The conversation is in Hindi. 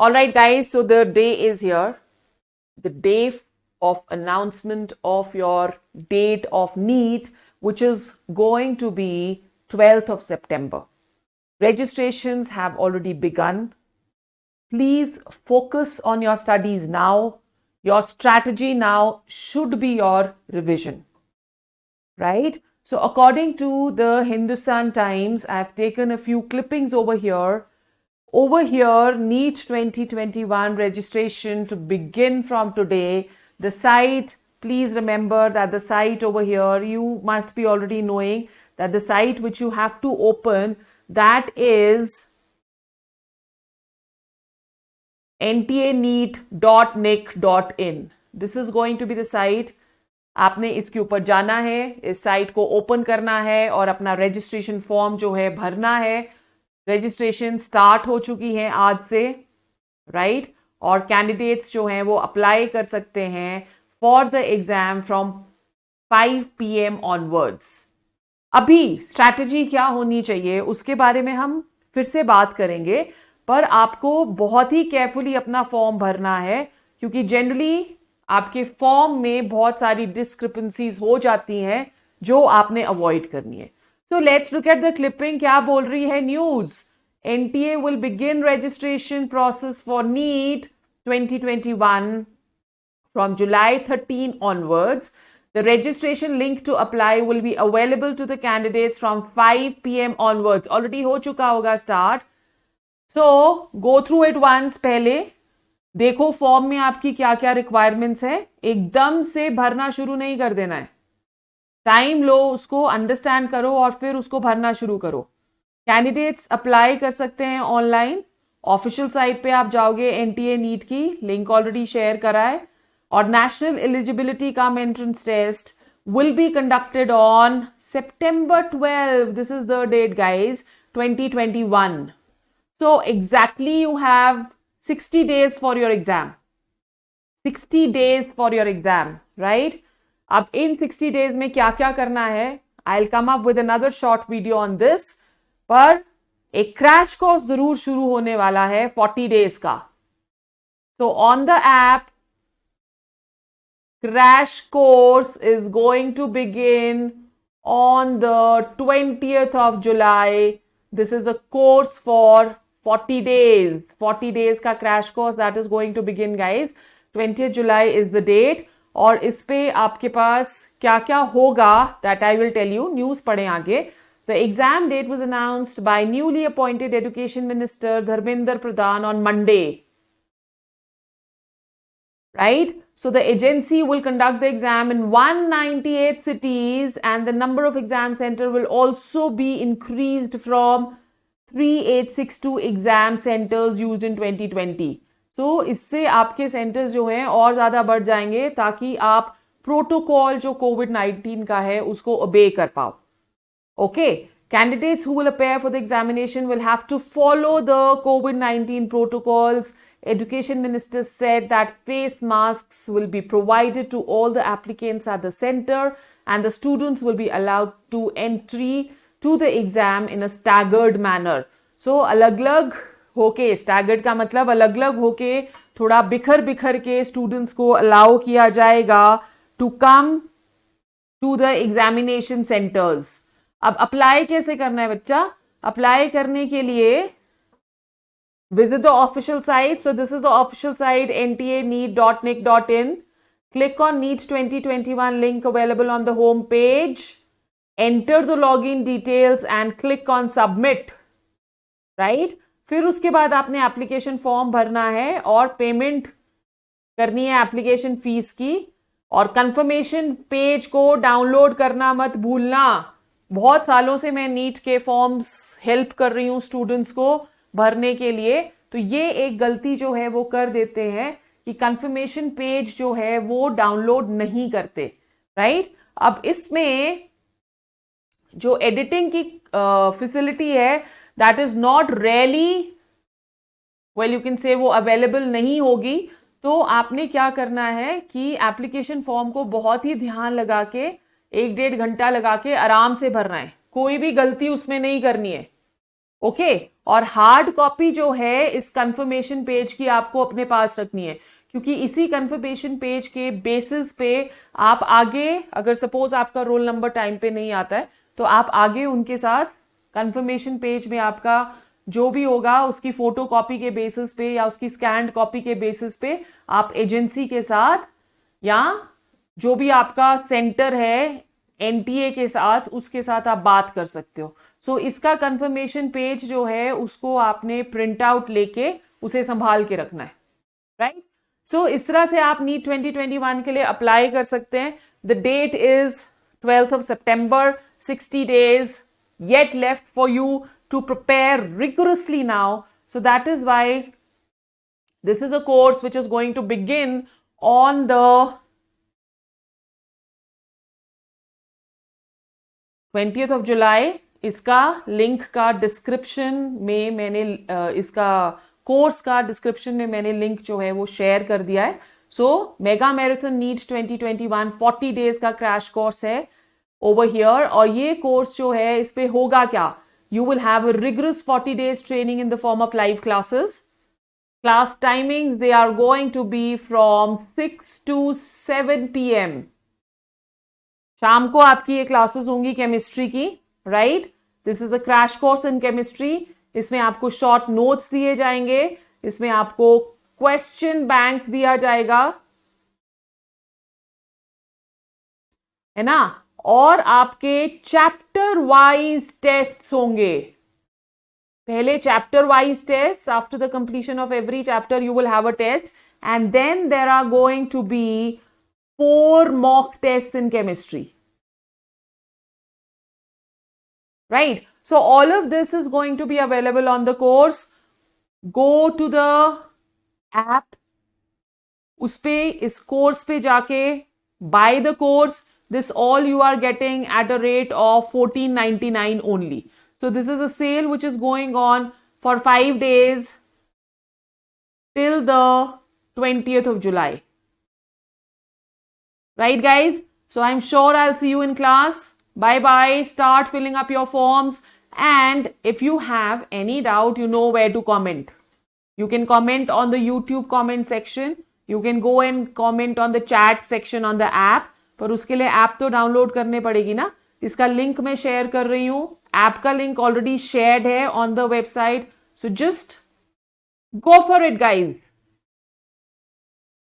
All right, guys, so the day is here. The day of announcement of your date of NEET, which is going to be 12th of September. Registrations have already begun. Please focus on your studies now. Your strategy now should be your revision, right? So according to the Hindustan Times, I've taken a few clippings over here. Over here, NEET 2021 registration to begin from today. The site, please remember that the site over here, you must be already knowing that the site which you have to open, that is ntaneet.nic.in. This is going to be the site. आपने इसके ऊपर जाना है, इस साइट को ओपन करना है और अपना रजिस्ट्रेशन फॉर्म जो है भरना है. रजिस्ट्रेशन स्टार्ट हो चुकी है आज से, राइट? और कैंडिडेट्स जो हैं वो अप्लाई कर सकते हैं for the exam from 5 PM onwards. अभी स्ट्रैटेजी क्या होनी चाहिए उसके बारे में हम फिर से बात करेंगे, पर आपको बहुत ही केयरफुली अपना फॉर्म भरना है क्योंकि जनरली आपके फॉर्म में बहुत सारी डिस्क्रिपेंसीज हो जाती हैं जो आपने अवॉइड करनी है. So let's look at the clipping. क्या बोल रही है news? NTA will begin registration process for NEET 2021 from July 13 onwards. The registration link to apply will be available to the candidates from 5 PM onwards. Already हो चुका होगा start. So go through it once. पहले देखो फॉर्म में आपकी क्या क्या रिक्वायरमेंट्स है. एकदम से भरना शुरू नहीं कर देना है. टाइम लो, उसको अंडरस्टैंड करो और फिर उसको भरना शुरू करो. कैंडिडेट्स अप्लाई कर सकते हैं ऑनलाइन. ऑफिशियल साइट पे आप जाओगे, एनटीए नीट की लिंक ऑलरेडी शेयर करा है. और national eligibility cum entrance test will be conducted on September 12. This is the date guys, 2021. So exactly you have 60 days for your exam. 60 days for your exam, right? अब इन 60 days में क्या क्या करना है, I'll come up with another short video on this. पर एक क्रैश कोर्स जरूर शुरू होने वाला है 40 days का. So on the app, crash course is going to begin on the 20th of July. This is a course for 40 days. 40 days का crash course that is going to begin guys. 20th July is the date. और इस पे आपके पास क्या क्या होगा that I will tell you. News पढ़ें आगे. The exam date was announced by newly appointed Education Minister Dharmendra Pradhan on Monday. Right? So the agency will conduct the exam in 198 cities and the number of exam center will also be increased from 3862 exam centers used in 2020. So इससे आपके सेंटर्स जो हैं और ज़्यादा बढ़ जाएंगे ताकि आप प्रोटोकॉल जो कोविड-19 का है उसको ओबे कर पाओ. Okay, candidates who will appear for the examination will have to follow the COVID-19 protocols. Education Minister said that face masks will be provided to all the applicants at the center and the students will be allowed to entry to the exam in a staggered manner. So अलग-अलग होके, staggered का मतलब अलग-अलग होके थोड़ा बिखर के स्टूडेंट्स को अलाउ किया जाएगा to come to the examination centers. अब अप्लाई कैसे करना है बच्चा? अप्लाई करने के लिए visit the official site. So this is the official site, ntaneet.nic.in. Click on NEET 2021 link available on the home page. Enter the login details and click on submit. Right? फिर उसके बाद आपने एप्लीकेशन फॉर्म भरना है और पेमेंट करनी है एप्लीकेशन फीस की. और कंफर्मेशन पेज को डाउनलोड करना मत भूलना. बहुत सालों से मैं नीट के फॉर्म्स हेल्प कर रही हूँ स्टूडेंट्स को भरने के लिए, तो ये एक गलती जो है वो कर देते हैं कि कंफर्मेशन पेज जो है वो डाउनलोड नहीं करते. राइट? अब इसमें जो एडिटिंग की फैसिलिटी है that is not really well, you can say वो अवेलेबल नहीं होगी. तो आपने क्या करना है कि एप्लीकेशन फॉर्म को बहुत ही ध्यान लगा के 1-1.5 घंटा लगा के आराम से भरना है. कोई भी गलती उसमें नहीं करनी है. ओके? और हार्ड कॉपी जो है इस कंफर्मेशन पेज की आपको अपने पास रखनी है, क्योंकि इसी कंफर्मेशन पेज के बेसिस पे आप आगे, अगर सपोज आपका रोल नंबर टाइम पे नहीं आता है, तो आप आगे उनके साथ कंफर्मेशन पेज में आपका जो भी होगा उसकी फोटो कॉपी के बेसिस पे या उसकी स्कैन्ड कॉपी के बेसिस पे आप एजेंसी के साथ या जो भी आपका सेंटर है एनटीए के साथ, उसके साथ आप बात कर सकते हो। सो इसका कंफर्मेशन पेज जो है उसको आपने प्रिंट आउट लेके उसे संभाल के रखना है, राइट। सो इस तरह से आप नीट 2021 के लिए अप्लाई कर सकते हैं। The date is 12th of September, 60 days yet left for you to prepare rigorously now. So that is why this is a course which is going to begin on the 20th of July. इसका लिंक का डिस्क्रिप्शन में मैंने इसका कोर्स का डिस्क्रिप्शन में मैंने लिंक जो है वो शेयर कर दिया है। सो मेगा मैराथन नीट 2021 40 डेज का क्रैश कोर्स है ओवर हियर। और ये कोर्स जो है इस पे होगा क्या, you will have a rigorous 40 days training in the form of live classes. Class timings, they are going to be from 6 to 7 p.m. शाम को आपकी ये क्लासेस होंगी केमिस्ट्री की, right. This is a crash course in chemistry. इसमें आपको शॉर्ट नोट्स दिए जाएंगे, इसमें आपको क्वेश्चन बैंक दिया जाएगा, है ना, और आपके चैप्टर वाइज टेस्ट्स होंगे। पहले chapter wise test, after the completion of every chapter you will have a test, and then there are going to be 4 mock tests in chemistry, right? So all of this is going to be available on the course. Go to the app, उस पे इस कोर्स पे जाके buy the course. This all you are getting at a rate of 14.99 only. So this is a sale which is going on for 5 days till the 20th of July. Right, guys? So I'm sure I'll see you in class. Bye bye. Start filling up your forms. And if you have any doubt, you know where to comment. You can comment on the YouTube comment section. You can go and comment on the chat section on the app. पर उसके लिए ऐप तो डाउनलोड करने पड़ेगी ना। इसका लिंक मैं शेयर कर रही हूँ। ऐप का लिंक ऑलरेडी शेयर्ड है on the website. So just go for it, guys.